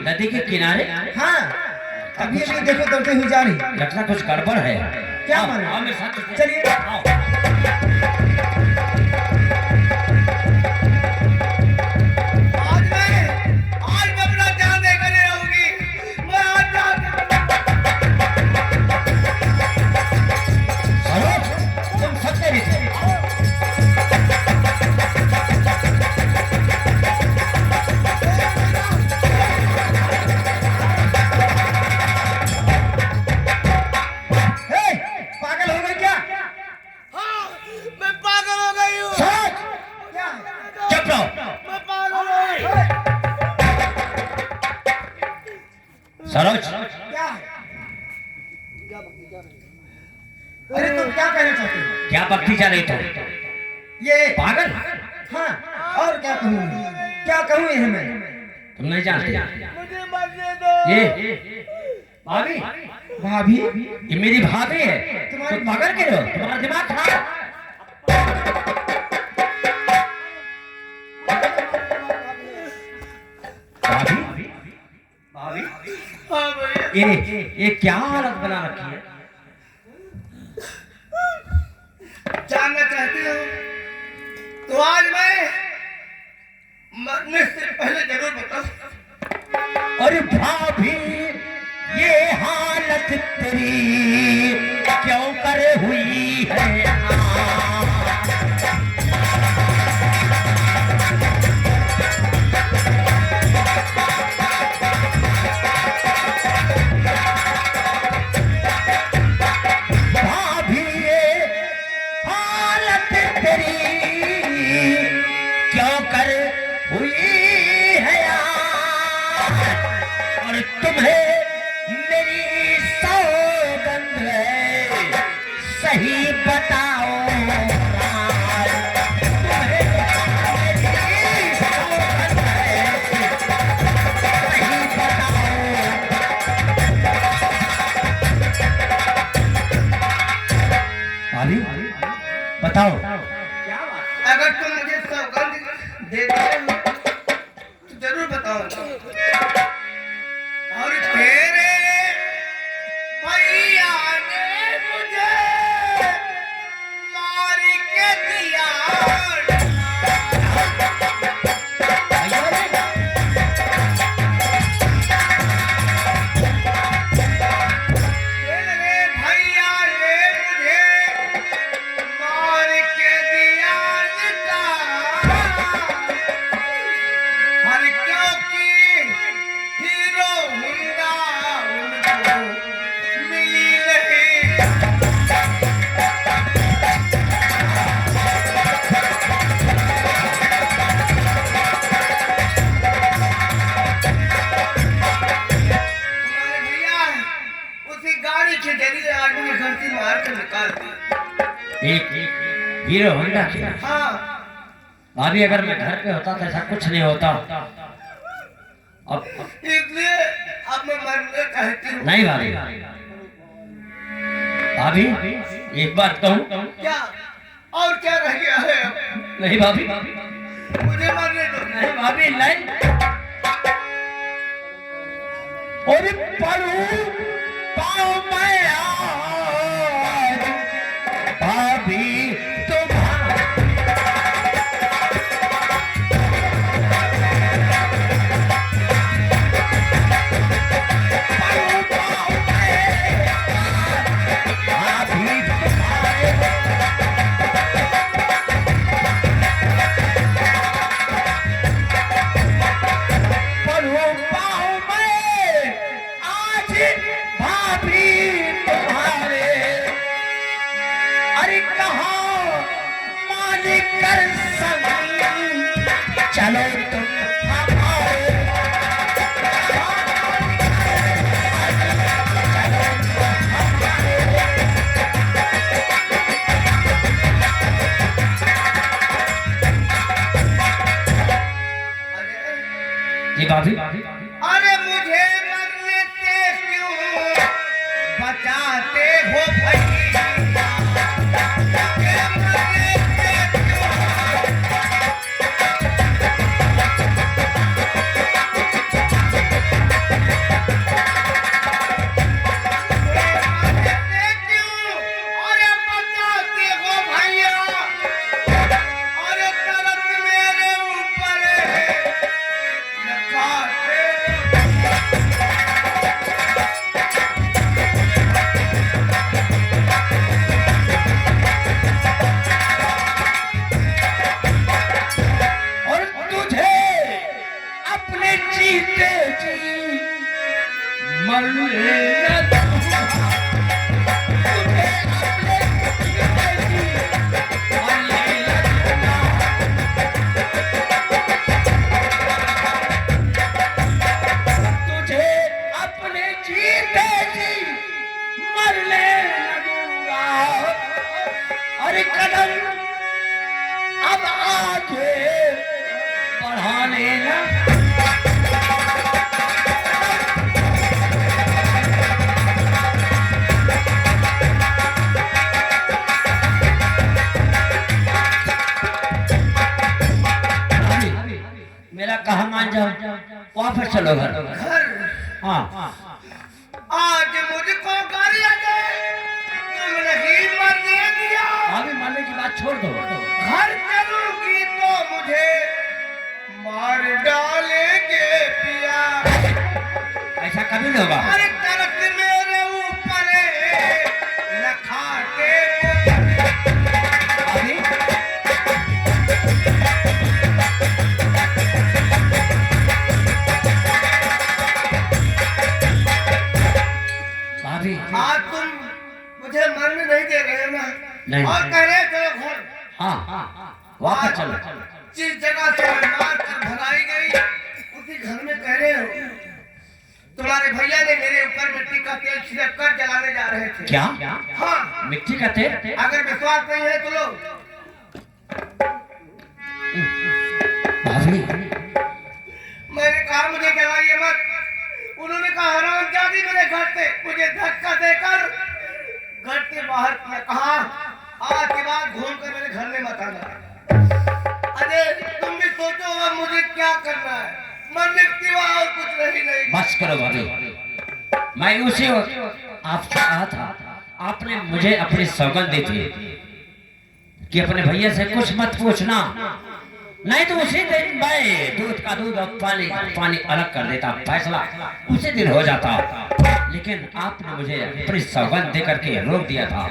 नदी के किनारे। हाँ अभी अभी देखो दौड़ते हुए जा रही। लगता कुछ गड़बड़ है। क्या आओ, मालूम? आओ मेरे साथ चलिए। आओ। आज मैं अपना जान देकर रहूंगी। मैं आज जान सरोज, तुम सत्य नहीं थे। पागल हो गई क्या? हाँ, मैं पागल हो गई हूँ। सरोज, क्या? चुप रहो। मैं पागल हो गई हूँ। सरोज, क्या? अरे तुम क्या कहना चाहते हो? क्या बकती जा रही तुम? ये पागल? हाँ और क्या कहूँ मैं? क्या कहूँ ये मैं? तुम नहीं जानते? मुझे मरने दो। ये भाभी, भाभी ये मेरी भाभी है। तुम पागल क्यों हो? तुम्हारा दिमाग खराब। भाभी, भाभी, हाँ भैया। ये क्या हालत बना रखी है? जानना चाहती हो तो आज मैं मरने से पहले जरूर बताऊं। अरे भाभी, ये हालत तेरी क्यों कर हुई है? भाभी, ये हालत तेरी क्यों कर हुई है? और तुम्हें मेरी सौगंध है, सही बताओ राज। तुम्हें मेरी सौगंध है, सही बताओ। भाभी, बताओ। क्या बात? अगर तुम मुझे सौगंध देते हो तो जरूर बताऊंगा। और तेरे भैया ने मुझे मार के दिया। तेरे भैया ने मुझे मार के दिया हर क्योंकि हीरो हुंडा उनको मिली नहीं। तुम्हारे भैया उसी गाड़ी के जरिए आदमी घर से मार कर निकाल दिया। एक हीरो होंडा के। हाँ भाभी, अगर मैं घर पे होता तो ऐसा कुछ नहीं होता। अब इसलिए अब मैं मरना चाहती हूँ। नहीं भाभी, भाभी एक बात कहूँ? क्या और क्या रह गया है अब? नहीं भाभी, मुझे मरने दो। नहीं भाभी, नहीं। और पढ़ू पाओ मैं आज, भाभी तुम्हारा। पढ़ू पाओ मैं आज, भाभी तुम्हारे। पढ़ू पाओ मैं आज, भाभी जी मरने न दूंगा तुझे अपने जीते जी मरने न दूंगा तुझे अपने जीते जी मरने न दूंगा अरे कदम अब आगे बढ़ाने ना मेरा कहा मान जाओ वापस चलो घर घर हाँ आज मुझको गालियां दे तुम नहीं मरने दिया अभी मारने की बात छोड़ दो घर चलूंगी तो मुझे मार डालेंगे पिया ऐसा कभी नहीं होगा हर तरफ मेरे ऊपर न खाते अभी भाभी आज तुम मुझे मरने नहीं दे रहे हो ना नहीं। और कह रहे हो चलो घर हाँ वापस चलो जिस जगह से मार कर भगाई गई उसी घर में कह रहे हो तुम्हारे भैया ने मेरे ऊपर मिट्टी का तेल छिड़क कर जलाने जा रहे थे क्या हाँ मिट्टी का तेल अगर विश्वास नहीं है तो लो भाभी मैंने कहा मुझे जलाइए मत उन्होंने कहा हराम जादी मेरे घर से मुझे धक्का देकर घर से बाहर किया कहा आज के बाद घूम कर मेरे घर में मत आना अरे तुम भी सोचो अब मुझे क्या करना है मरने के सिवा और कुछ नहीं बस करो भाभी मैं उसी वक्त आपसे कहा था आपने मुझे अपनी सौगंध दी थी कि अपने भैया से कुछ मत पूछना नहीं तो उसी दिन मैं दूध का दूध और पानी का पानी अलग कर देता फैसला उसी दिन हो जाता लेकिन आपने मुझे अपनी सौगंध दे करके रोक दिया था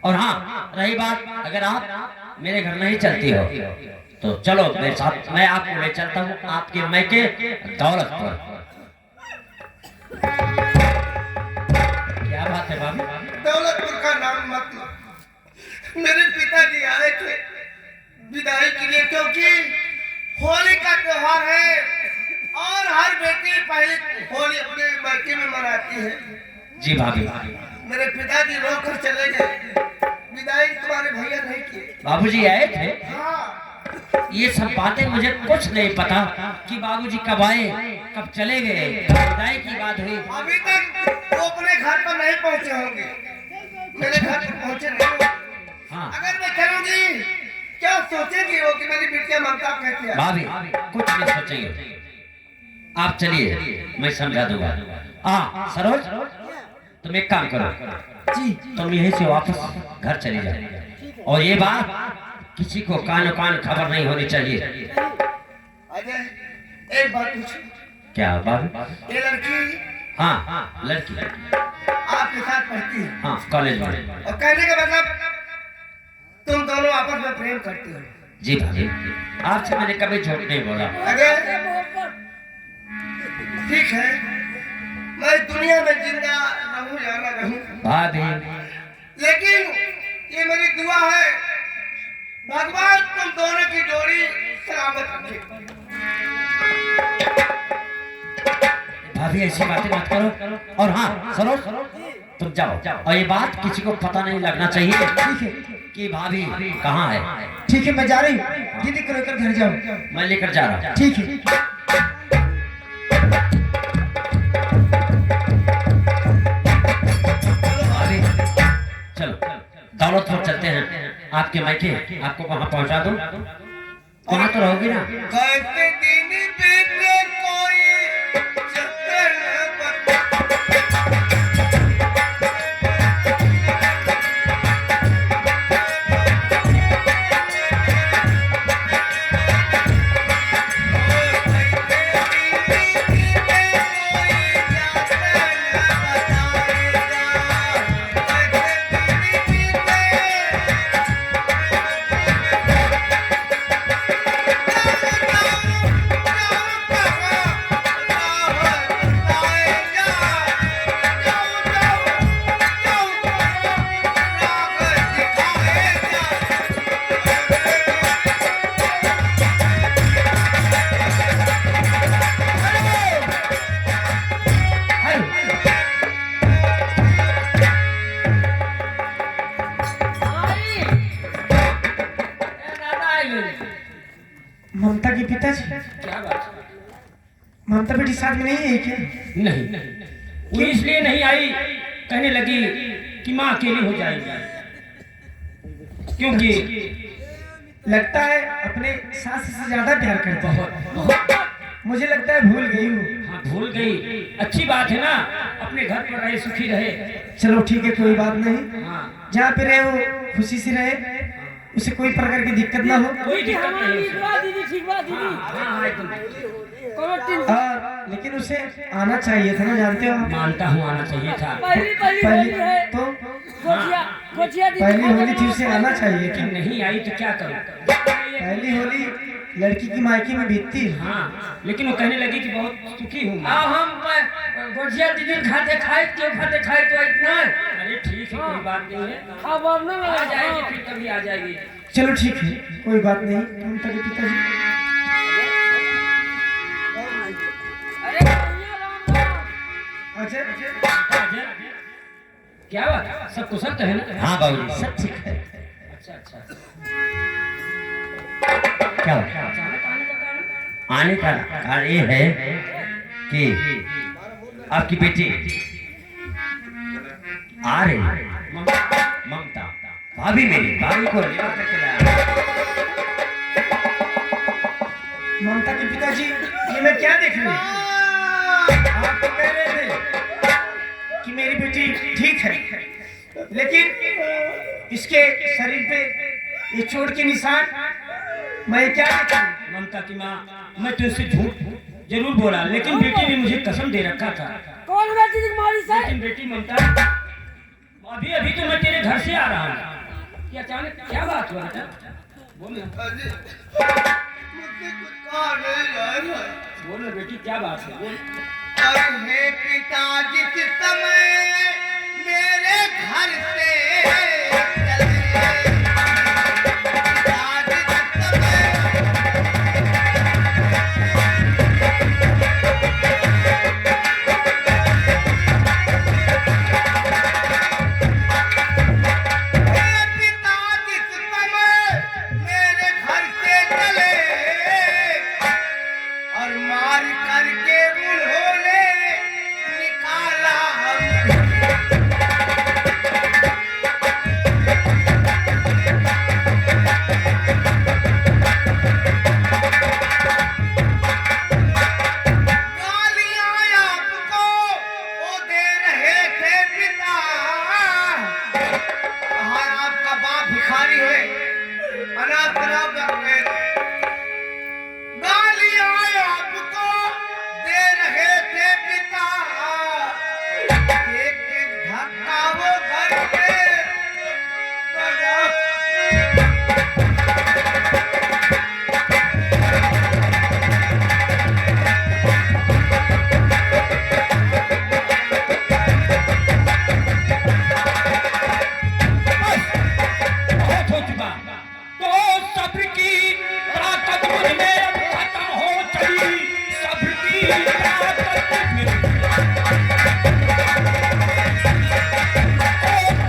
और हाँ रही बात अगर आप मेरे घर नहीं चलती हो तो चलो मेरे साथ मैं आपको ले चलता हूँ आपके मैके दौलतपुर क्या बात है भाभी दौलतपुर का नाम मत लो मेरे पिताजी आए थे विदाई के लिए क्योंकि होली का त्योहार है और हर बेटी पहले होली अपने मायके में मनाती है जी भाभी मेरे पिताजी रोकर चले गए विदाई तुम्हारे भैया नहीं किए बाबूजी आए थे हाँ ये सब बातें मुझे कुछ नहीं पता कि बाबूजी कब आए कब चले गए विदाई की बात हुई अभी तक वो अपने घर पर नहीं पहुंचे होंगे मेरे घर पर पहुंचे नहीं हाँ अगर मैं चलूंगी क्या सोचेगी वो कि मेरी बिटिया ममता कहती है भाभी कुछ नहीं सोचेंगे आप चलिए मैं समझा दूंगा हाँ सरोज तुम एक काम करो जी तुम यहीं से वापस घर चली जाओ और ये बात किसी को कान खबर नहीं होनी चाहिए अजय एक बात पूछूं क्या भाभी ये लड़की हाँ लड़की आपके साथ पढ़ती है हाँ कॉलेज में और कहने का मतलब तुम दोनों आपस में प्रेम करते हो जी भाभी आपसे मैंने कभी झूठ नहीं बोला अगर ठीक है मैं दुनिया में जिंदा रहूं या ना रहूं भाभी लेकिन ये मेरी दुआ है भगवान तुम दोनों की जोड़ी सलामत रखे भाभी ऐसी बातें मत करो और हाँ सरोज तुम जाओ और ये बात किसी को पता नहीं लगना चाहिए ठीक है कि भाभी कहाँ है ठीक है मैं जा रही हूँ दीदी को लेकर घर जाओ मैं लेकर जा रहा हूँ ठीक है भाभी चलो दौलतपुर चलते हैं आपके मायके आपको वहाँ पहुँचा दूँ वहाँ तो रहोगी ना कैसे दिन बीते कोई चक्कर न बता समाज में नहीं है क्या? नहीं, वो इसलिए नहीं आई, कहने लगी कि माँ अकेली हो जाएगी, क्योंकि लगता है अपने सास से ज्यादा प्यार करता है। मुझे लगता है भूल गई हूँ। हाँ भूल गई, अच्छी बात है ना, अपने घर पर रहे, सुखी रहे। चलो ठीक है, कोई बात नहीं। हाँ जहाँ पे रहे वो खुशी से रहे, उसे कोई प्रकार की दिक्कत ना हो। कोई दिक्कत नहीं है उसे। दीदी ठीक बात दीदी हाँ हाँ एकदम कोनो टेंशन और लेकिन उसे आना चाहिए था ना, जानते हो आप? मानता हूँ, आना चाहिए था। पहली होली पहली है तो गोचिया दीदी पहली होली थी, उसे आना चाहिए कि था। नहीं आई तो क्या करूँ? पहली होली लड़की की मायके में बीतती है। हाँ लेकिन वो कहने लगी कि बहुत सुखी हूँ मैं। हम गोजिया दीदी खाते खाए क्यों खाते खाए तो इतना। अरे ठीक है, कोई बात नहीं है, अब ना आ जाएगी, फिर कभी आ जाएगी। चलो ठीक है, कोई बात नहीं। ममता के पिताजी, अरे भैया राम राम। अजय क्या बात, सब कुशल तो है ना? हाँ बाबूजी सब ठीक है। अच्छा अच्छा, क्या अचानक आने का कारण? आने का कारण ये है कि आपकी बेटी आ रही है, ममता भाभी, मेरी भाभी को लेकर के लाया। ममता के पिताजी, ये मैं क्या देख रही हूँ? आप तो कह रहे थे कि मेरी बेटी ठीक है, लेकिन इसके शरीर पे ये चोट के निशान, मैं क्या देख रही हूँ? ममता की माँ, मैं तुझसे झूठ जरूर बोला, लेकिन बेटी ने मुझे कसम दे रखा था। कौन बेटी की मारी से लेकिन बेटी ममता, अभी अभी तो मैं तेरे घर से आ रहा हूँ, ये अचानक क्या बात हुआ था? बोल ना, मुझसे कुछ कहा नहीं जा रहा है। बोल ना बेटी, क्या बात है? बोल। अरे पिताजी किस समय मेरे घर से चले, पिताजी किस समय मेरे घर से चले और मार करके उन्होंने निकाला हम। गालियां आपको वो दे रहे थे पिता, कहा आपका बाप भिखारी है, अनाथ शराब रखते थे। गालियां आपको दे रहे थे पिता, एक एक धक्का वो घर पे बजा। बहुत हो चुका, तो सब्र की ताकत मुझ में अब खत्म हो चली, सब्र की ताकत मुझ में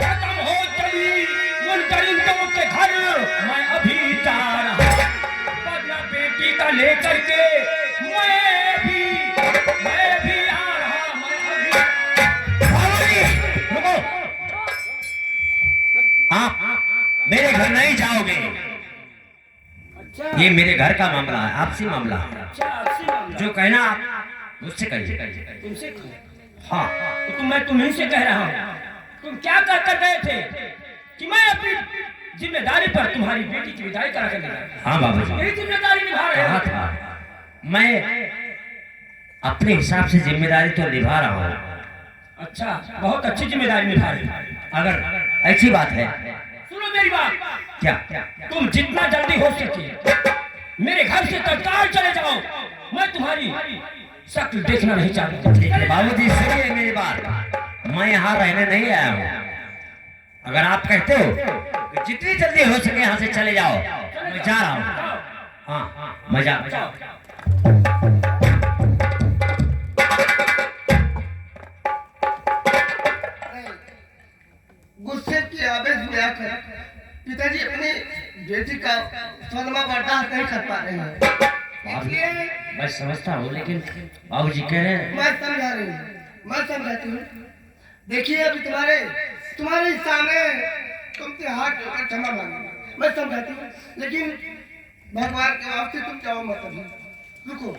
खत्म हो चली। मुनकरिंदों के घर मैं अभी जा रहा, बदला बेटी का लेकर के मैं भी आ रहा, मैं अभी। रुको, आप मेरे घर नहीं जाओगे, अच्छा ये मेरे घर का मामला है, आपसी मामला है। अच्छा, अच्छी बात है। जो कहना आप मुझसे कहिए। तुमसे कहो। हाँ तो मैं तुम्हीं से कह रहा हूँ, तुम क्या कर कर गए थे कि मैं अपनी जिम्मेदारी पर तुम्हारी बेटी की विदाई करा कर गया? हाँ बाबूजी, यही जिम्मेदारी निभा रहे कहा हो। था मैं अपने हिसाब से जिम्मेदारी तो निभा रहा हूँ। अच्छा, बहुत अच्छी जिम्मेदारी निभा रहे हो। अगर ऐसी बात है, सुनो मेरी बात, क्या तुम जितना जल्दी हो सके मेरे घर से तत्काल चले जाओ, मैं तुम्हारी शक्ल देखना नहीं चाहता। बाबूजी सुनिए मेरी बात, मैं यहाँ रहने नहीं आया हूँ। अगर आप कहते हो कि जितनी जल्दी हो सके यहाँ से चले जाओ, मैं जा रहा हूँ। हाँ मैं जा गुस्से के आवेश में आकर पिताजी अपनी बेटी का सदमा बर्दाश्त नहीं कर पा रहे हैं, इसलिए मैं समझता हूँ, लेकिन बाबूजी कह रहे हैं। मैं समझा रही हूँ, मैं समझाती हूँ। देखिए अभी तुम्हारे सामने तुमसे हाथ जोड़कर क्षमा मांगी, मैं समझाती हूँ, लेकिन भगवान के वास्ते तुम जाओ मत अभी, रुको।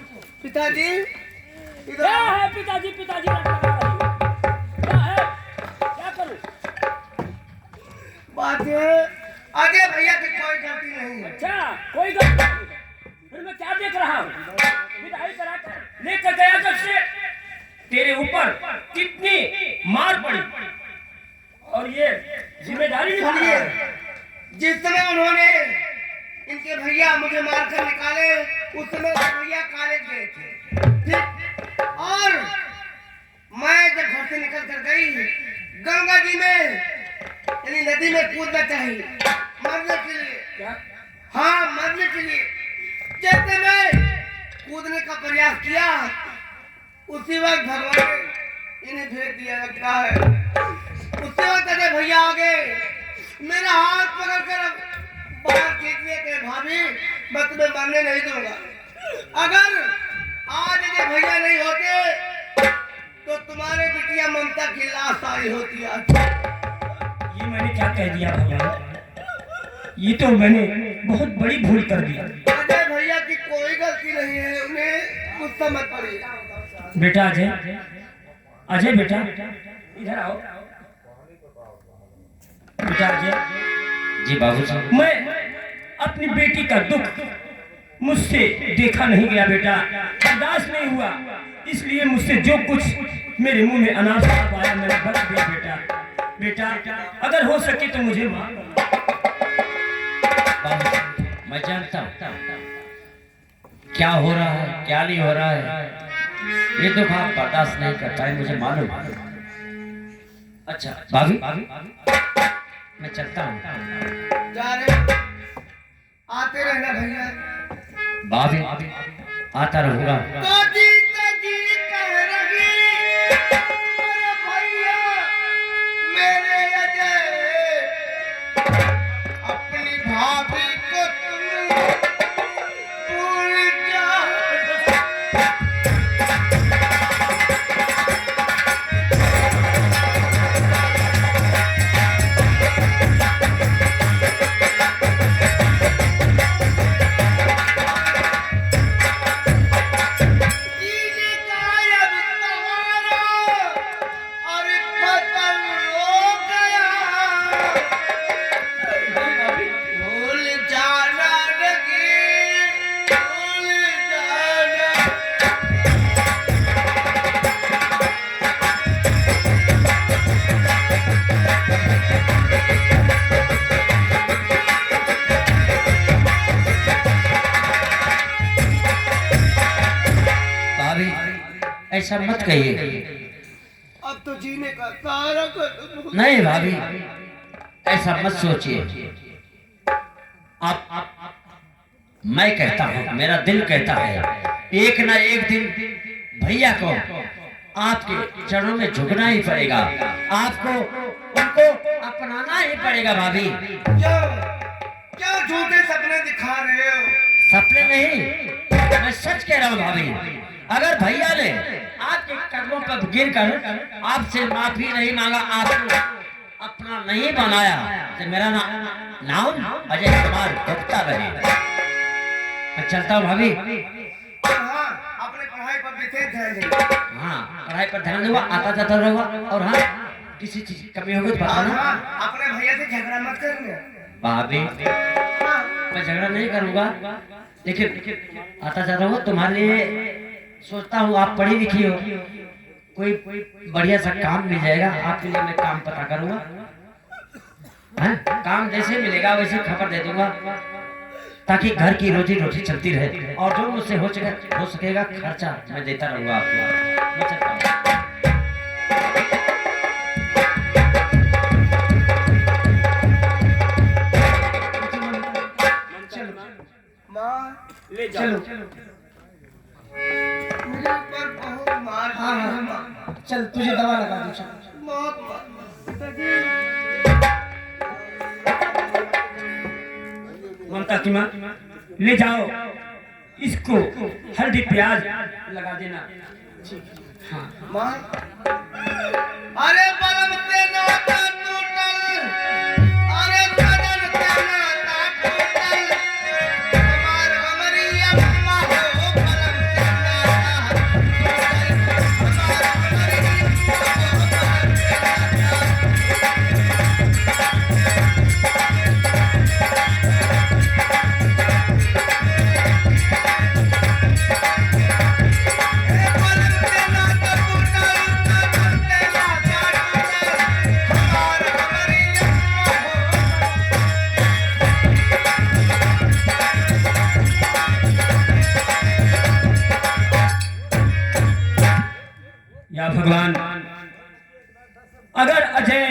पिताजी इधर क्या है पिताजी? पिताजी क्या है? क्या करूं? बात है आगे भैया की कोई गलती नहीं है। अच्छा, कोई गलती नहीं। फिर मैं क्या देख रहा हूँ? विदाई कराकर लेकर गया जब से तेरे ऊपर कितनी मार पड़ी, और ये जिम्मेदारी निभा रहा है। जिस समय उन्होंने इनके भैया मुझे मारकर निकाले, उस समय भैया कॉलेज गए थे, ठीक? और मैं जब घर से निकल कर गई गंगा जी में यानी नदी में कूदना चाहिए मरने के लिए। क्या? हाँ, मरने के लिए। जैसे मैं कूदने का प्रयास किया, उसी वक्त भगवान ने इन्हें भेज दिया लगता है। उसी वक्त अजय भैया आ गए, मेरा हाथ पकड़कर बाहर खींचने के, भाभी मैं तुम्हें मरने नहीं दूंगा। अगर आज अजय भैया नहीं होते तो तुम्हारे बिटिया ममता की लाश आई होती आज। ये मैंने क्या कह दिया भगवान? ये तो मैंने बहुत बड़ी भूल कर दी। अजय भैया की कोई गलती नहीं है, उन्हें गुस्सा मत पड़िए। बेटा अजय, अजय बेटा इधर आओ। बेटा अजय। जी बाबूजी। मैं अपनी बेटी का दुख मुझसे देखा नहीं गया बेटा, बर्दाश्त नहीं हुआ, इसलिए मुझसे जो कुछ मेरे मुंह में अनाज आया मैंने बच दिया बेटा। बेटा अगर हो सके तो मुझे माफ कर। बाबूजी, मैं जानता हूँ क्या हो रहा है, क्या नहीं हो रहा है। ये दुख आप बर्दाश्त नहीं कर पाए, मुझे मालूम। अच्छा भाभी, मैं चलता हूँ। जा रहे आते रहना भैया। भाभी आता रहूंगा। दादी दादी कह रही मेरे भैया मेरे अजय, अपनी भाभी को तुम भूल जाओ। ऐसा मत कहिए। अब तो जीने का सारा खत्म। नहीं भाभी, ऐसा मत सोचिए। आप मैं कहता हूँ, मेरा दिल कहता है, एक ना एक दिन भैया को आपके चरणों में झुकना ही पड़ेगा, आपको उनको अपनाना ही पड़ेगा भाभी। क्या झूठे सपने दिखा रहे हो? सपने नहीं, मैं सच कह रहा हूँ भाभी। अगर भैया ने आपके कदमों पर गिरकर आपसे माफी नहीं मांगा, आपको अपना नहीं बनाया, तो मेरा नाम अजय कुमार गुप्ता रहे। मैं चलता हूँ भाभी। हाँ, अपने पढ़ाई पर विशेष ध्यान दें। हाँ, पढ़ाई पर ध्यान दूंगा, आता जाता रहूंगा। और हाँ, किसी चीज की कमी होगी तो बताना। हाँ, अपने भैया से झगड़ा मत करना भाभी। मैं झगड़ा नहीं करूंगा, लेकिन आता जाता हूँ। तुम्हारे लिए सोचता हूँ, आप पढ़ी लिखी हो, कोई बढ़िया सा काम मिल जाएगा आपके लिए, मैं काम पता करूंगा। हाँ? काम जैसे मिलेगा वैसे खबर दे दूंगा, ताकि घर की रोजी रोटी चलती रहे, और जो मुझसे हो सकेगा खर्चा मैं देता रहूंगा आपको। मैं चलता हूँ। माँ ले जाओ। चलो मुझे ऊपर बहुत मार। हाँ हाँ, चल तुझे दवा लगा दूँ। चल बहुत मार। ममता की माँ, ले जाओ इसको हल्दी प्याज लगा देना। माँ अरे बलम तेना ता टूटल, अरे सजन तेना ता टूटल, हमार हमारी अम्मा हो बलम तेना ता टूटल, हमार हमारी अम्मा हो बलम तेना ता। या भगवान, अगर अजय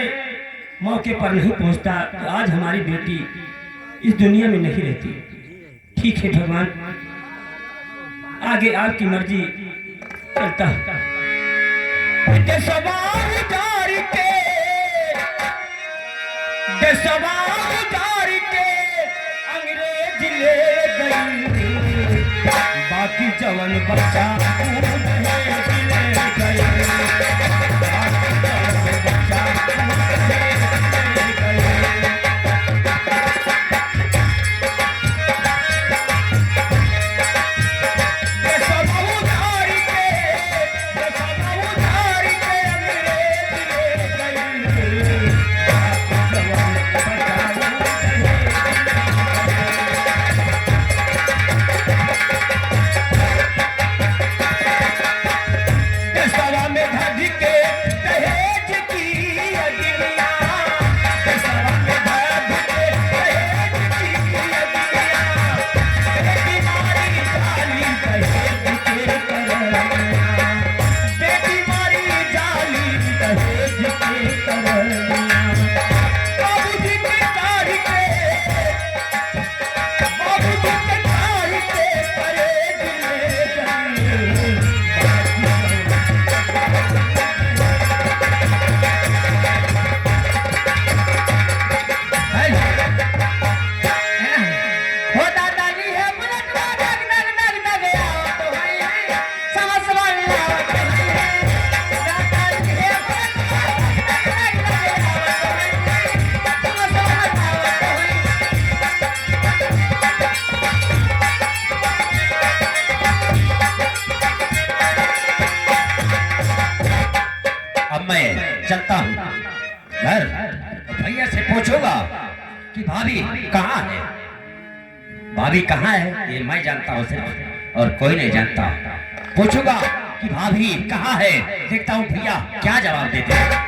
मौके पर नहीं पहुंचता तो आज हमारी बेटी इस दुनिया में नहीं रहती। ठीक है भगवान, आगे आपकी मर्जी चलता है। अंग्रेज ले गई, बाकी जवन बच्चा चलता हूँ घर, भैया से पूछूंगा कि भाभी कहाँ है। भाभी कहाँ है ये मैं जानता हूँ सिर्फ, और कोई नहीं जानता। पूछूंगा कि भाभी कहाँ है, देखता हूँ भैया क्या जवाब देते हैं।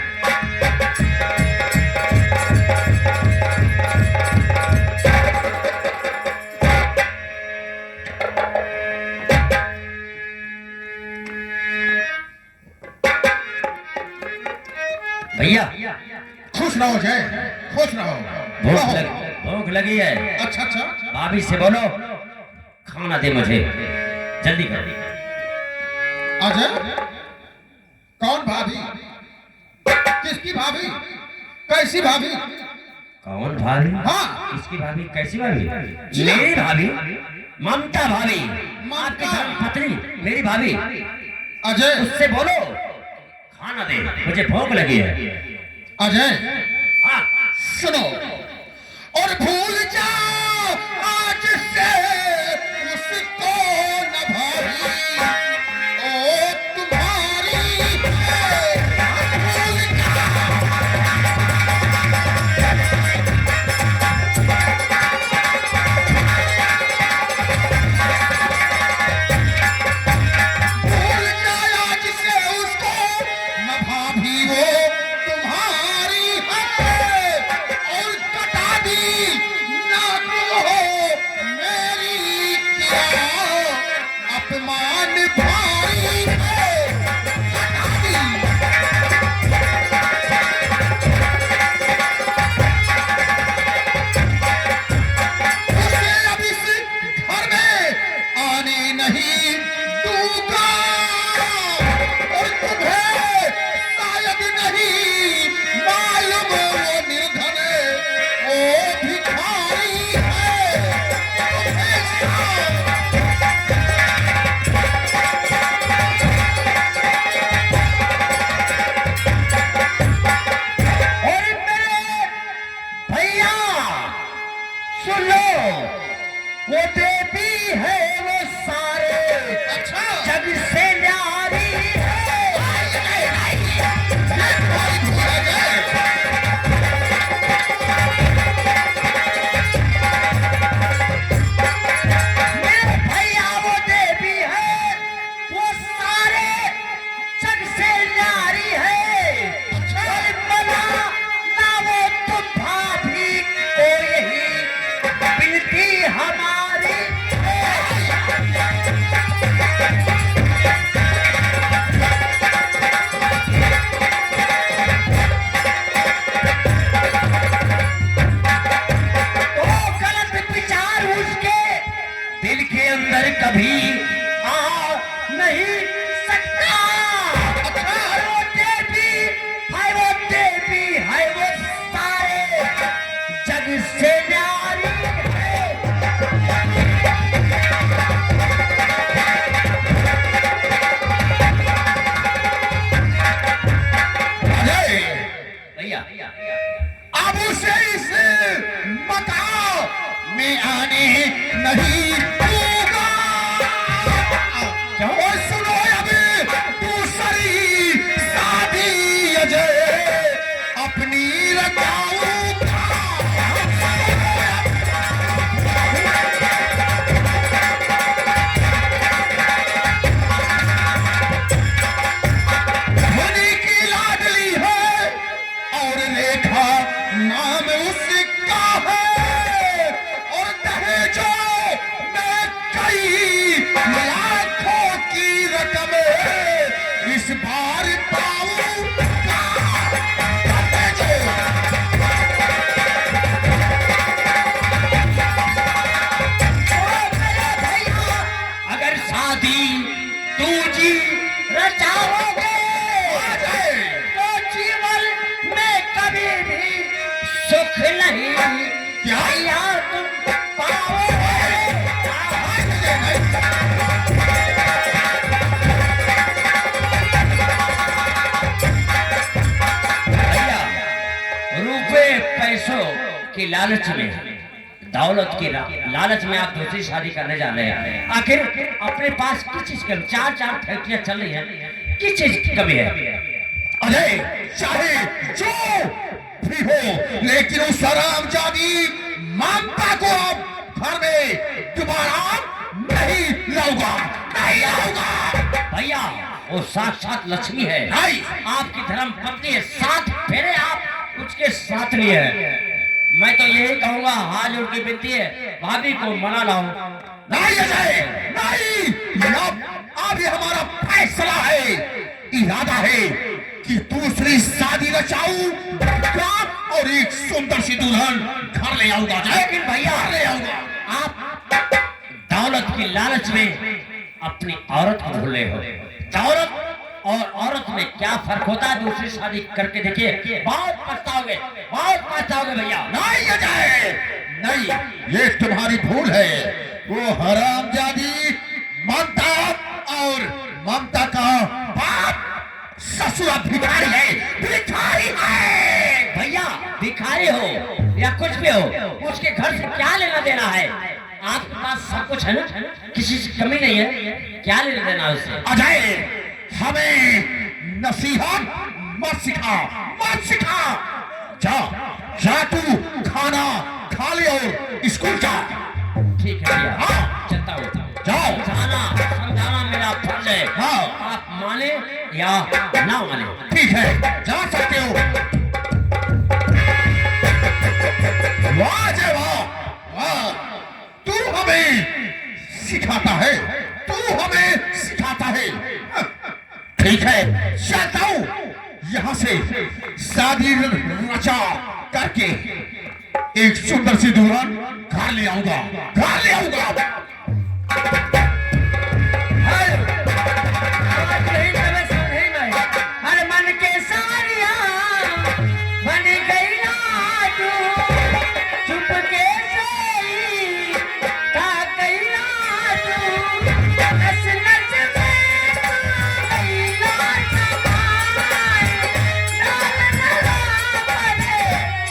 भैया खुश रहो जय, खुश रहो। भूख लगी है। अच्छा अच्छा, भाभी से बोलो खाना दे मुझे, जल्दी कर। अजय कौन भाभी, किसकी भाभी, कैसी भाभी? कौन भाभी? हाँ। किसकी भाभी, कैसी भाभी? मेरी भाभी, ममता भाभी, आपकी पत्नी, मेरी भाभी। अजय उससे बोलो खाना दे, मुझे भूख लगी है। अजय हाँ। सुनो और भूल जाओ आज से उसको न भाभी, ओ तुम्हारी है, भूल जाओ। भूल जाओ आज से उसको न भाभी, वो तुम्हारी है, और कटा दी ना हो मेरी, क्या अपमान भारी है, कटा दी। उसे अब इस घर में आने नहीं दूंगा, और तुम्हें शायद नहीं मेरे भैया वो देवी है, वो सारे जग से न्यारी है। और बना ना वो तुम भाभी को यही बिनती हमारी है। वो गलत विचार उसके दिल के अंदर कभी आ नहीं सकता। वो देवी है, वो देवी है, वो सारे जग से न्यारी है। भैया अब उसे इस मकाम में आने नहीं दूंगा। और सुनो अभी दूसरी शादी अजय अपनी रचाऊंगा। मणि की लाडली है और रेखा नाम उसका है। और दहेजों में कई लाखों की रकम इस बार पाऊंगा। मेरे भैया अगर शादी तुझी रचाओगे तो जीवन में कभी भी सुख नहीं भैया तुम पाओगे। भैया रुपए पैसों की लालच में, दौलत की लालच में आप दूसरी शादी करने जा रहे हैं। आखिर अपने पास किस चीज की चार चार फैक्ट्रियां चल रही हैं, किस चीज की कमी है? अरे चाहे जो भी हो, लेकिन उस हरामजादी ममता को अब घर में दोबारा नहीं लाऊंगा, नहीं लाऊंगा। भैया वो साक्षात लक्ष्मी है, नहीं। आपकी धर्म पत्नी है, साथ फेरे आप उसके साथ लिए है। मैं तो यही कहूंगा, हाथ जोड़ के विनती है, भाभी को मना लाओ। नहीं अजय, नहीं। अब ये हमारा फैसला है, इरादा है कि दूसरी शादी रचाऊंगा और एक सुंदर सी दुल्हन घर ले आऊंगा। लेकिन भैया ले आऊंगा। आप दौलत की लालच में अपनी औरत को भूले हो। दौलत और औरत में क्या फर्क होता है, दूसरी शादी करके देखिए, बहुत पछताओगे, बहुत पछताओगे भैया। नहीं अजय, नहीं, ये तुम्हारी भूल है। वो हरामजादी ममता और ममता का बाप ससुर भिखारी है, भिखारी है। भैया भिखारी हो या कुछ भी हो, उसके घर से क्या लेना देना है? आपके पास सब कुछ है ना, किसी से कमी नहीं है, क्या लेना देना उससे? अजय, हमें नसीहत मत सिखा, मत सिखा। जा, जा तू खाना खा ले और स्कूल जा। ठीक है भैया, हाँ। चलता हूँ। जाओ। समझाना मेरा फर्ज है। हाँ। आप माने या ना माने। ठीक है, जा सकते हो। वाह जय वाह, वाह। तू हमें सिखाता है, तू हमें सिखाता है। ठीक है, चलता हूँ यहाँ से। शादी रचा करके एक सुंदर सी दुल्हन घर ले आऊंगा, घर ले आऊंगा। हर मन के सारिया बन गई ना तू, चुपके से का गई ना तू, नस नस में तू गई ना समाए, लाल लला बने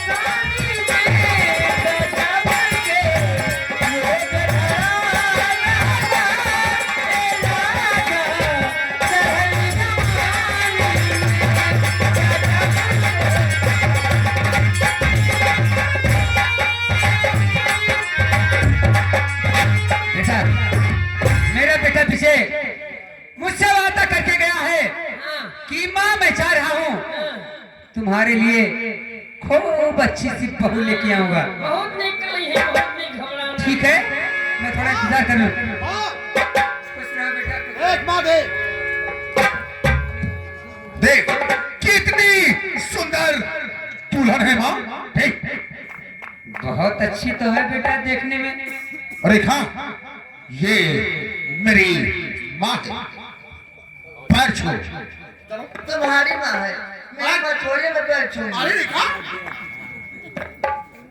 सानी में गजब के योग धरा मैं चाह रहा हूँ तुम्हारे लिए खूब अच्छी सी बहू लेके आऊंगा। बहुत निकली है, बहुत नहीं घबराना। ठीक है, मैं थोड़ा इंतजार कर लूं। माँ, खुश रहो बेटा, खुश रहो। एक बात है, देख कितनी सुंदर दुल्हन है माँ। देख बहुत अच्छी तो है बेटा देखने में। रेखा, ये मेरी माँ है। पैर छू। तुम्हारी माँ है, मेरी माँ छोड़िए, मैं पैर छूऊंगी। अरे रेखा,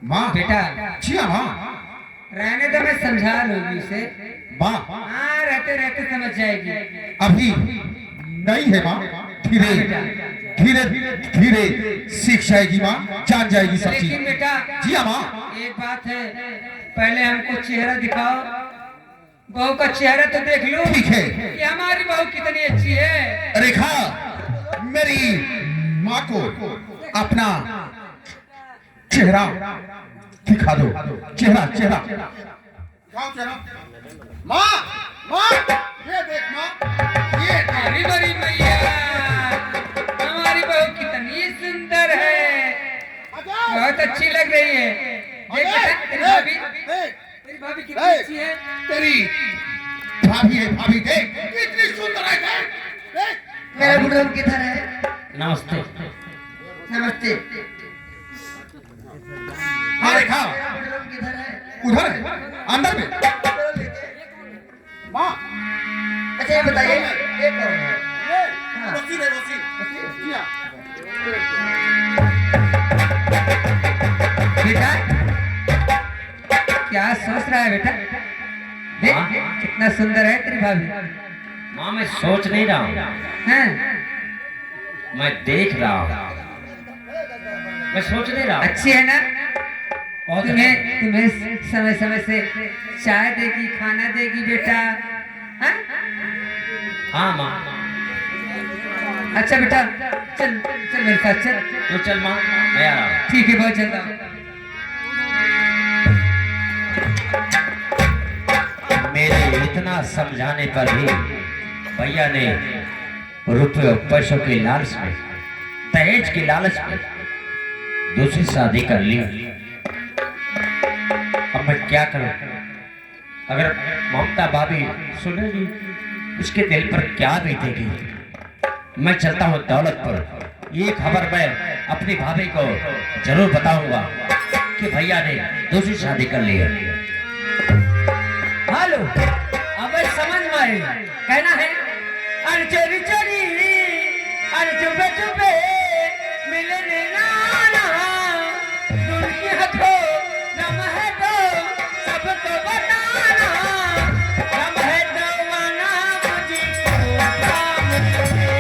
माँ बेटा जी हाँ माँ। रहने दो, मैं समझा लूंगी उसे। माँ हाँ, रहते रहते समझ जाएगी। अभी नहीं है माँ, धीरे धीरे धीरे सीख जाएगी माँ, जान जाएगी सब चीज। लेकिन बेटा जी हाँ माँ। एक बात है, पहले हमको चेहरा दिखाओ, बहू का चेहरा तो देख लो ठीक है कि हमारी बहू कितनी अच्छी है। रेखा, मेरी माँ को अपना चेहरा दिखा दो। चेहरा चेहरा माँ, माँ ये देख माँ, ये हरी भरी मैया, हमारी बहू कितनी सुंदर है, बहुत अच्छी लग रही है। देख बेटा, तेरी भाभी कितनी अच्छी है। तेरी भाभी है, भाभी देख कितनी सुंदर है। देख मेरा बुढ़ऊ किधर है? नमस्ते। नमस्ते। हाँ रेखा, मेरा बुढ़ऊ किधर है? उधर है अंदर में। माँ अच्छा ये बताइए, ये कौन है? हाँ। वसील है, वसील। जी हाँ। बेटा क्या सोच रहा है बेटा? देख हाँ? कितना सुंदर है तेरी भाभी। माँ मैं सोच नहीं रहा हूँ, हैं? मैं देख रहा हूँ। मैं सोच नहीं रहा हूँ। अच्छी है ना? बहुत तुम्हें तुम्हें समय समय से चाय देगी, खाना देगी बेटा। हैं? हाँ माँ, अच्छा बेटा, चल चल मेरे साथ चल। तो चल माँ, मैं आ रहा हूँ। ठीक है, बहुत जल्द आओ। मेरे इतना समझाने पर भी भैया ने रुपए और पैसों के लालच में, दहेज के लालच में दूसरी शादी कर ली। अब मैं क्या करूं? अगर ममता भाभी सुनेगी, उसके दिल पर क्या बीतेगी? मैं चलता हूँ दौलतपुर। ये खबर मैं अपनी भाभी को जरूर बताऊंगा कि भैया ने दूसरी शादी कर ली है। हेलो, अब समझ में आए, कहना है अरे चोरी चोरी, अरे चुपे चुपे मिलने ना दूर की हथो दम है तो सबको बताना, दम है तो आना मुझको काम दे,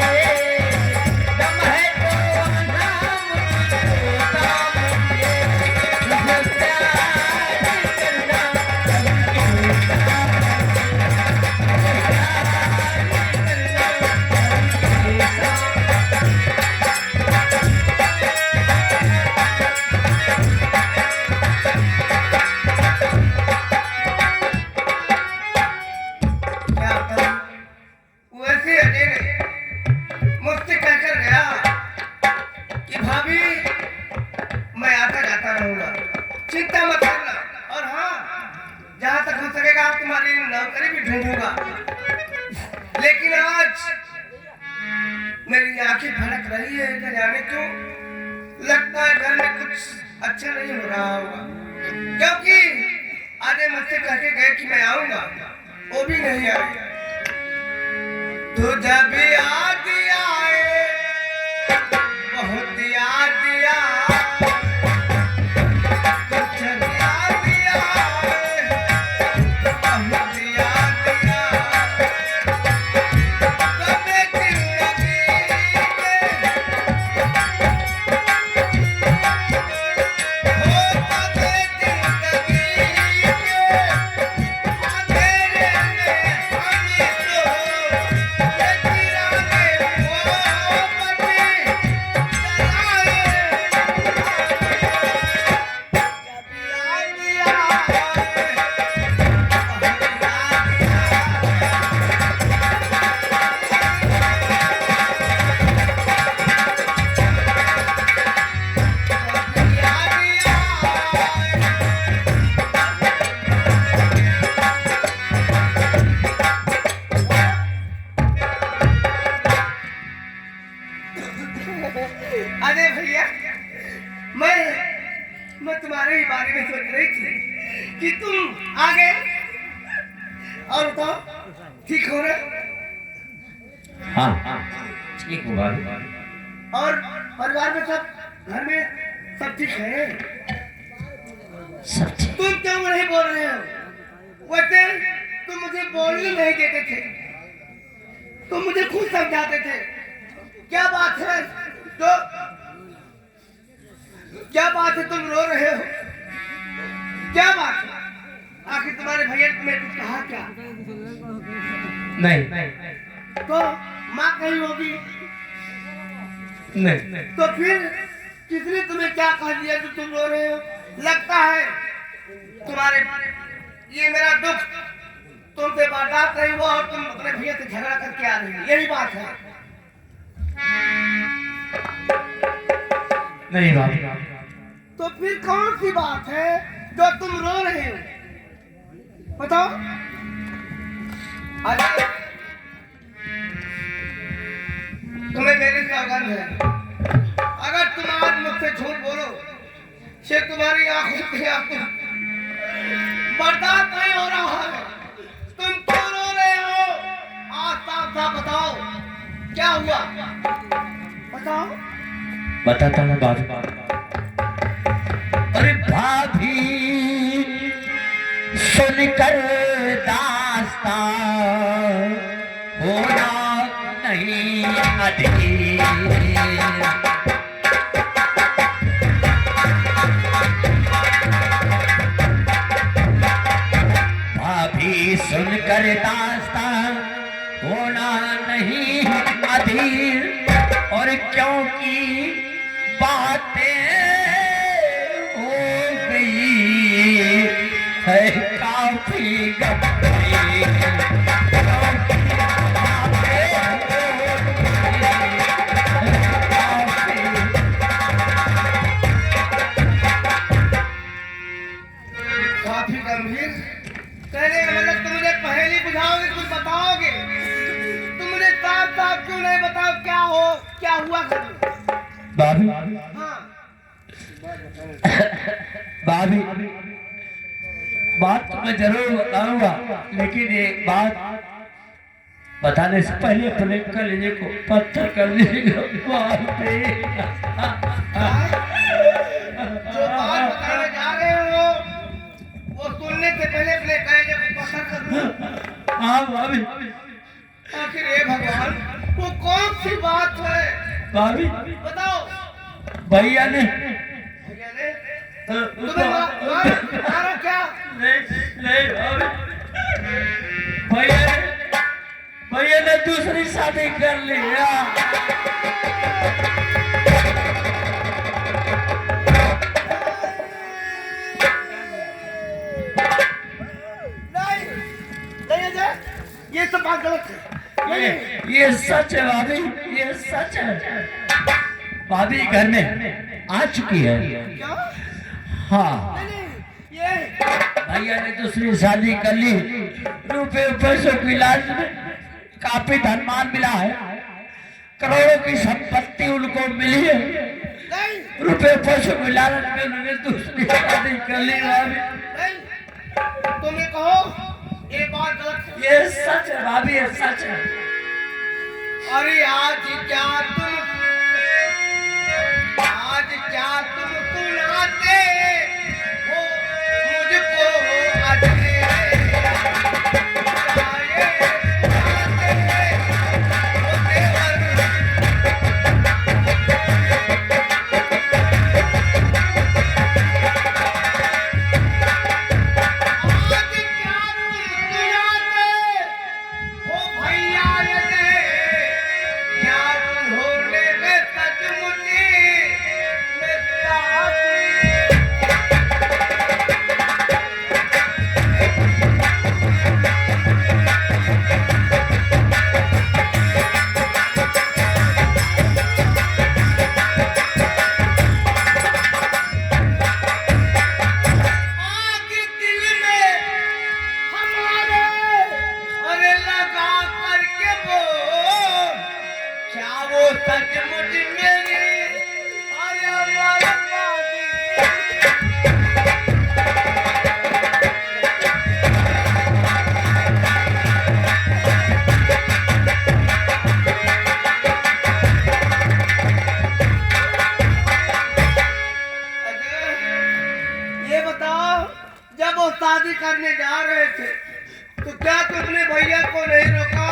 दम है तो आना मुझको काम दे, मुझे प्यार करना क्या करूं? वैसे अजय ने मुझसे कहकर गया कि भाभी मैं आता जाता रहूंगा, चिंता मत करना, और हाँ जहाँ तक हो सकेगा आप तुम्हारी नौकरी भी ढूंढूंगा। लेकिन आज मेरी आंखें फड़क रही है, न जाने क्यों लगता है घर में कुछ अच्छा नहीं हो रहा होगा, क्योंकि आधे मुझसे कह के गए कि मैं आऊंगा, वो भी नहीं आए। तो जब याद आए, बहुत याद आए, तो जब याद आए, बहुत याद आए, कभी जिंदगी के अरे भैया मैं तुम्हारे ही बारे में सोच रही थी कि तुम आ गए। और बताओ ठीक हो रहे? हाँ ठीक हुआ। और परिवार में सब घर में सब ठीक है? सब ठीक। तुम क्यों नहीं बोल रहे हो? वैसे तुम मुझे बोलने नहीं देते थे, तुम मुझे खुद समझाते थे। क्या बात है? तो क्या बात है तुम रो रहे हो? क्या बात है? आखिर तुम्हारे भैया ने तुम्हें कुछ कहा क्या? नहीं तो माँ कहीं होगी? नहीं। तो फिर किसने तुम्हें क्या कह दिया जो तुम रो रहे हो? लगता है तुम्हारे ये मेरा दुख तुमसे बर्दाश्त नहीं हुआ और तुम अपने भैया से झगड़ा करके आ रही हो, यही बात है? नहीं बाबू। तो फिर कौन सी बात है जो तुम रो रहे हो? बताओ। अरे तुम्हें मेरी सौगंध है, अगर तुम आज मुझसे झूठ बोलो से तुम्हारी आंखों से आंखों बर्दाश्त नहीं हो रहा है। तुम क्यों रो रहे हो? आज साफ साफ बताओ क्या हुआ? बताओ। बताता हूँ बाबू। अरे भाभी सुनकर दास्तां होना नहीं अधीर। भाभी सुनकर दास्तां होना नहीं अधीर। और क्योंकि बातें हो गई है काफी गंभीर। काफी गंभीर कहने का मतलब तुम मुझे पहले बुझाओगे, कुछ बताओगे? तुम मुझे साफ साफ क्यों नहीं बताओ क्या हुआ घर में? भाभी हाँ भाभी बात तो मैं जरूर बताऊंगा, लेकिन ये बात बताने से पहले अपने कलेजे को पत्थर कर लीजिएगा। जो बात बताने जा रहे हो वो सुनने से पहले अपने कलेजे को पत्थर कर दो। हाँ भाभी। आखिर ये भगवान वो कौन सी बात है? भाभी बताओ। भैया ने भैया ने तुम्हें मारा क्या? नहीं भाभी, भैया ने दूसरी शादी कर लिया। नहीं अजय, ये सब बात गलत है। ये सच है भाभी, ये सच है। भाभी घर में आ चुकी है। क्या? हाँ ये भैया ने दूसरी शादी कर ली। रुपए पैसों की लालच में काफी धनमान मिला है, करोड़ों की संपत्ति उनको मिली है। नहीं रुपए पैसों की लालच में उन्होंने दूसरी शादी कर ली। भाभी नहीं, तुम्हें कहो ये बात गलत है। ये सच है भाभी, ये सच है। अरे आज क्या तुम सुनाते हो मुझको? भैया शादी करने जा रहे थे तो क्या तुमने भैया को नहीं रोका?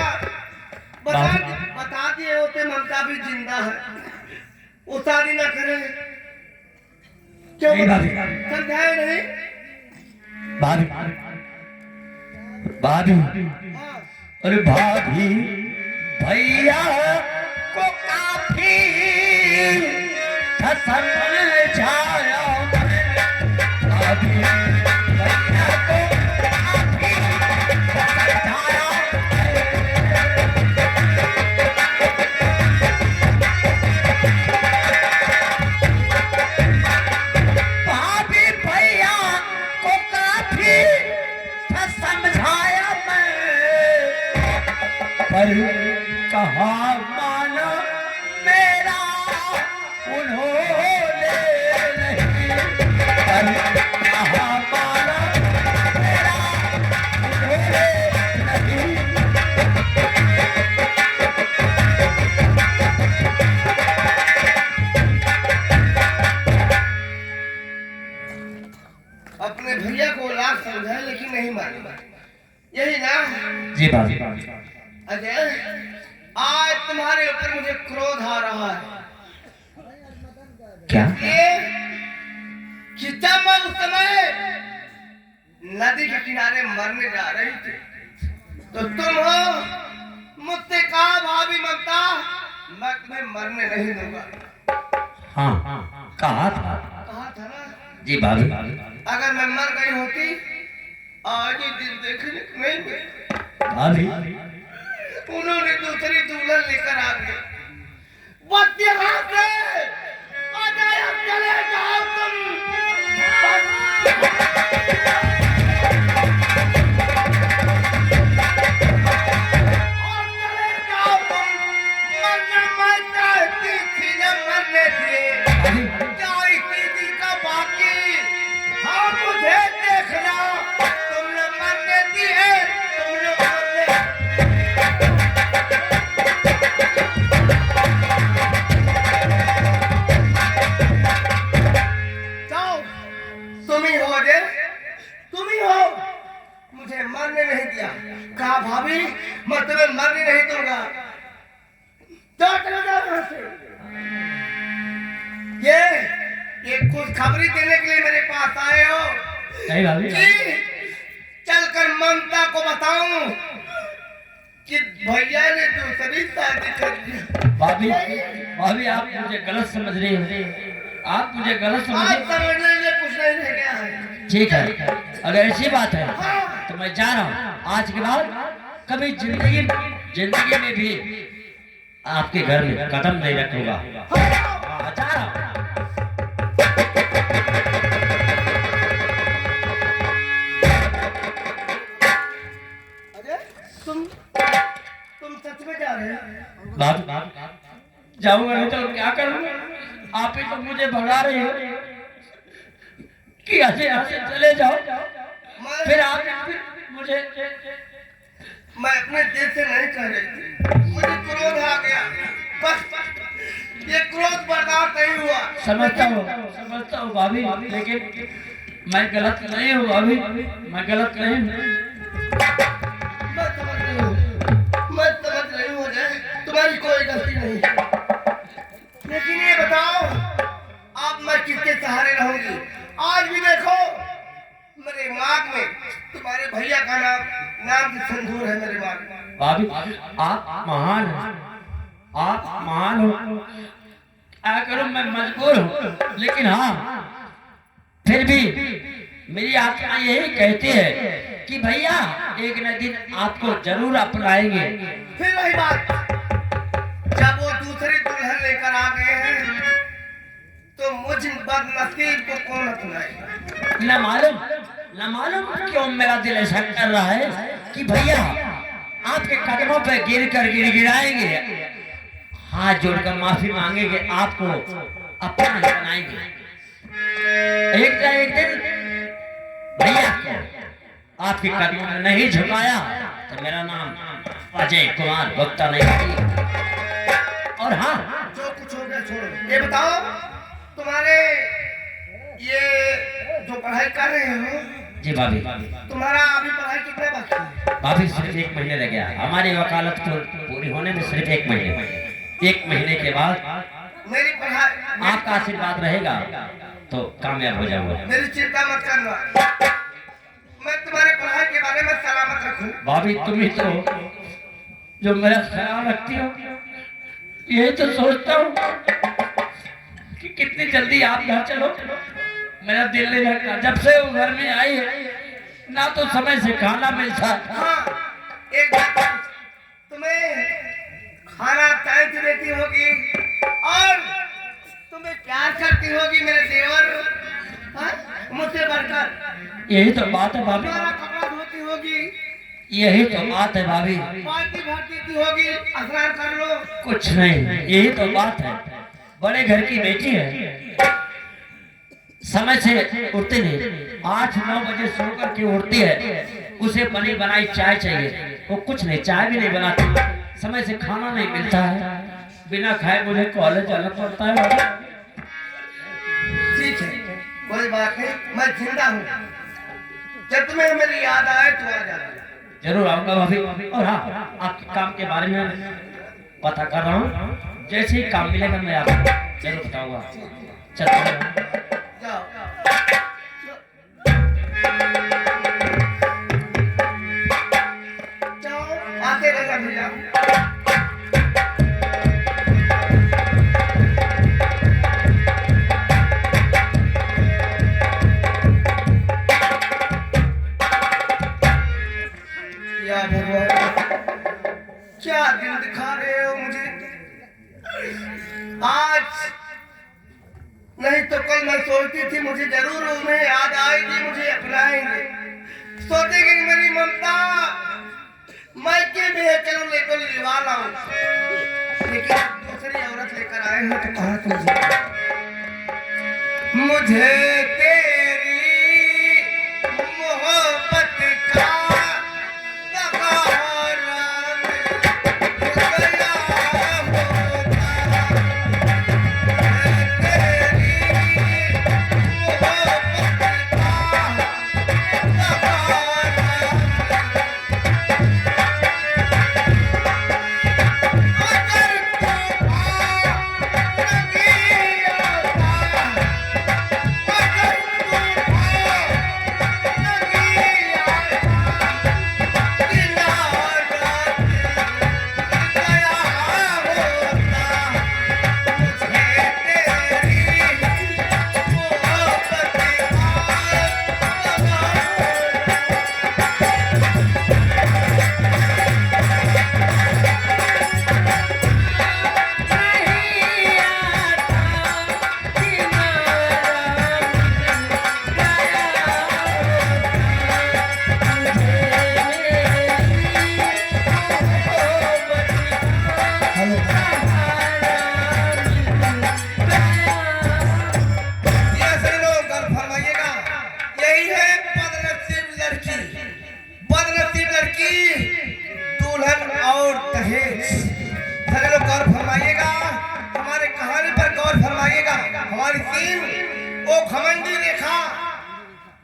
बता दिए होते ममता भी जिंदा है, वो शादी ना करे। क्यों नहीं भाभी। समझाए नहीं? भाभी भाभी हाँ। अरे भाभी भैया को काफी समझाया भाभी भैया को काफी समझाया। भाभी भैया को काफी समझाया मैं, पर कहा माना मेरा उन्होंने नहीं, पर कहा माना मेरा उन्होंने नहीं। अपने भैया को लाख समझाए लेकिन नहीं माने, यही ना? जी भाभी। अजय, आज तुम्हारे ऊपर मुझे क्रोध आ रहा है। क्या? ये कि जब मैं उस समय नदी के किनारे मरने जा रही थी तो तुम हो मुझसे कहा भाभी ममता मैं तुम्हें मरने नहीं दूंगा। हाँ कहा था। कहा था ना? जी भाभी। अगर मैं मर गई होती आज ही दिन देखने को नहीं मिले। भाभी उन्होंने दूसरी दुल्हन लेकर आ गए। बस यहाँ से अजय अब चले जाओ तुम। और चले जाओ तुम। मरना मैं चाहती थी न मरने थे। क्या इसी दिल का बाकी? हाँ मुझे देखना तुमने मरने दी है, तुमने मरने जाओ, तुम ही हो जे, तुम ही हो। मुझे मरने नहीं दिया। कहा भाभी मैं तुम्हें मरने नहीं दूंगा। जाओ चलो जाओ यहाँ से। ये कुछ खबरी देने के लिए मेरे पास आए हो नहीं भाभी। कि चलकर ममता को बताऊं कि भैया ने दूसरी शादी कर दी। भाभी भाभी आप मुझे गलत समझ रही हो, आप मुझे गलत समझ आज रही हो। समझने में कुछ नहीं रह गया है। ठीक है, अगर ऐसी बात है तो मैं जा रहा हूँ। आज के बाद कभी जिंदगी में भी आपके घर में कदम नहीं रखूंगा। हाँ, जा रहा हूँ। अजय तुम सच में जा रहे हो? जाऊंगा नहीं तो क्या करूंगा? आप ही तो मुझे भगा रहे हो कि ऐसे ऐसे चले जाओ, फिर आप मुझे। मैं अपने दिल से नहीं कह रही थी, मुझे क्रोध आ गया। बस ये क्रोध बर्दाश्त नहीं हुआ। समझता हूँ भाभी, लेकिन मैं गलत नहीं हूँ भाभी, मैं गलत नहीं हूँ। मैं समझ रही हूँ अजय, तुम्हारी कोई गलती नहीं है। लेकिन ये बताओ अब मैं किसके सहारे रहूंगी? आज भी देखो मेरे मांग में तुम्हारे भैया का नाम की सिंदूर है मेरे मांग में। भाभी आप महान हैं, आप महान हो। क्या करूं, मैं मजबूर हूँ, लेकिन हाँ फिर भी मेरी आत्मा यही कहती है कि भैया एक न दिन आपको जरूर अपनाएंगे। फिर वही बात, जब वो दूसरी दुल्हन लेकर आ गए हैं तो मुझ बदनसीब को कौन अपनाएगा? न मालूम क्यों मेरा दिल ऐसा कर रहा है कि भैया आपके कदमों पे गिड़ाएंगे, हाथ जोड़कर माफी मांगेंगे, आपको अपना ही बनाएंगे। एक दिन भैया को आपके कदमों में नहीं झुकाया तो मेरा नाम अजय कुमार गुप्ता नहीं। और हाँ जो कुछ हो गया छोड़ो। ये बताओ तुम्हारे ये जो पढ़ाई कर रहे हो जी भाभी। तुम्हारा अभी पढ़ाई कितने बाकी है? भाभी सिर्फ 1 महीने लग गया, हमारी वकालत को पूरी होने में सिर्फ 1 महीने। 1 महीने के बाद मेरी पढ़ाई, आपका आशीर्वाद रहेगा तो कामयाब हो जाऊंगा। मेरी चिंता मत करना, मैं तुम्हारी पढ़ाई के बारे में सलामत रखूं। भाभी तुम ही तो जो मेरा ख्याल रखती हो, यही तो सोचता हूँ कि कितनी जल्दी आप घर चलो। मेरा दिल नहीं लगता, जब से वो घर में आई है ना तो समय से खाना मिलता। हाँ, एक बात, तुम्हें खाना टाइम से देती होगी और तुम्हें प्यार करती होगी मेरे देवर, हाँ? मुझसे बढ़कर। यही तो बात है भाभी, तुम्हारा कपड़ा धोती होगी, यही तो बात है भाभी। बाल्टी भर देती होगी, स्नान कर लो। कुछ नहीं, यही तो बात है। बड़े घर की बेटी है, समय से उठती नहीं, 8-9 बजे सो करके उठती है। उसे बनी बनाई चाय चाहिए, वो कुछ नहीं, चाय भी नहीं बनाती। समय से खाना नहीं मिलता है, बिना खाए मुझे कॉलेज जाना पड़ता है। ठीक है, कोई बात नहीं, मैं जिंदा हूँ। जब तुम्हें मेरी याद आए तो आ जाना। जरूर आऊंगा भाभी। और हाँ, आपके काम के बारे में पता कर रहा हूँ, जैसे ही काम मिलेगा मैं आपको जरूर बताऊंगा। चलो जाओ। जाओ, आते रहना भैया। या भगवान, क्या दिन दिखा रहे हो मुझे। आज नहीं तो कल मैं सोचती थी मुझे जरूर उन्हें याद आएगी, मुझे अपनाएंगे। सोचेंगे कि मेरी ममता मायके में है, चलो लेकर लिवा लाऊं। लेकिन दूसरी औरत लेकर आए हो तो कहा तुमसे मुझे तेरी मोहब्बत का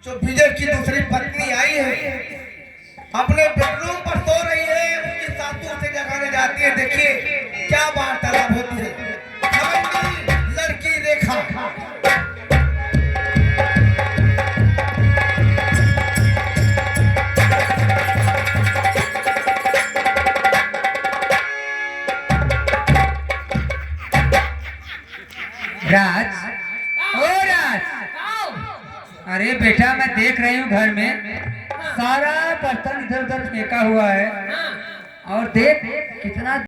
जो विजय की दूसरी पत्नी आई है, अपने बेडरूम पर सो रही है, उसकी सासू से जगाने जाती है। देखिए क्या वार्तालाप होती है। खमंडी लड़की रेखा, राज, ओ राज, अरे बेटा मैं देख रही हूँ घर में सारा बर्तन इधर उधर फेंका हुआ है, और देख कितना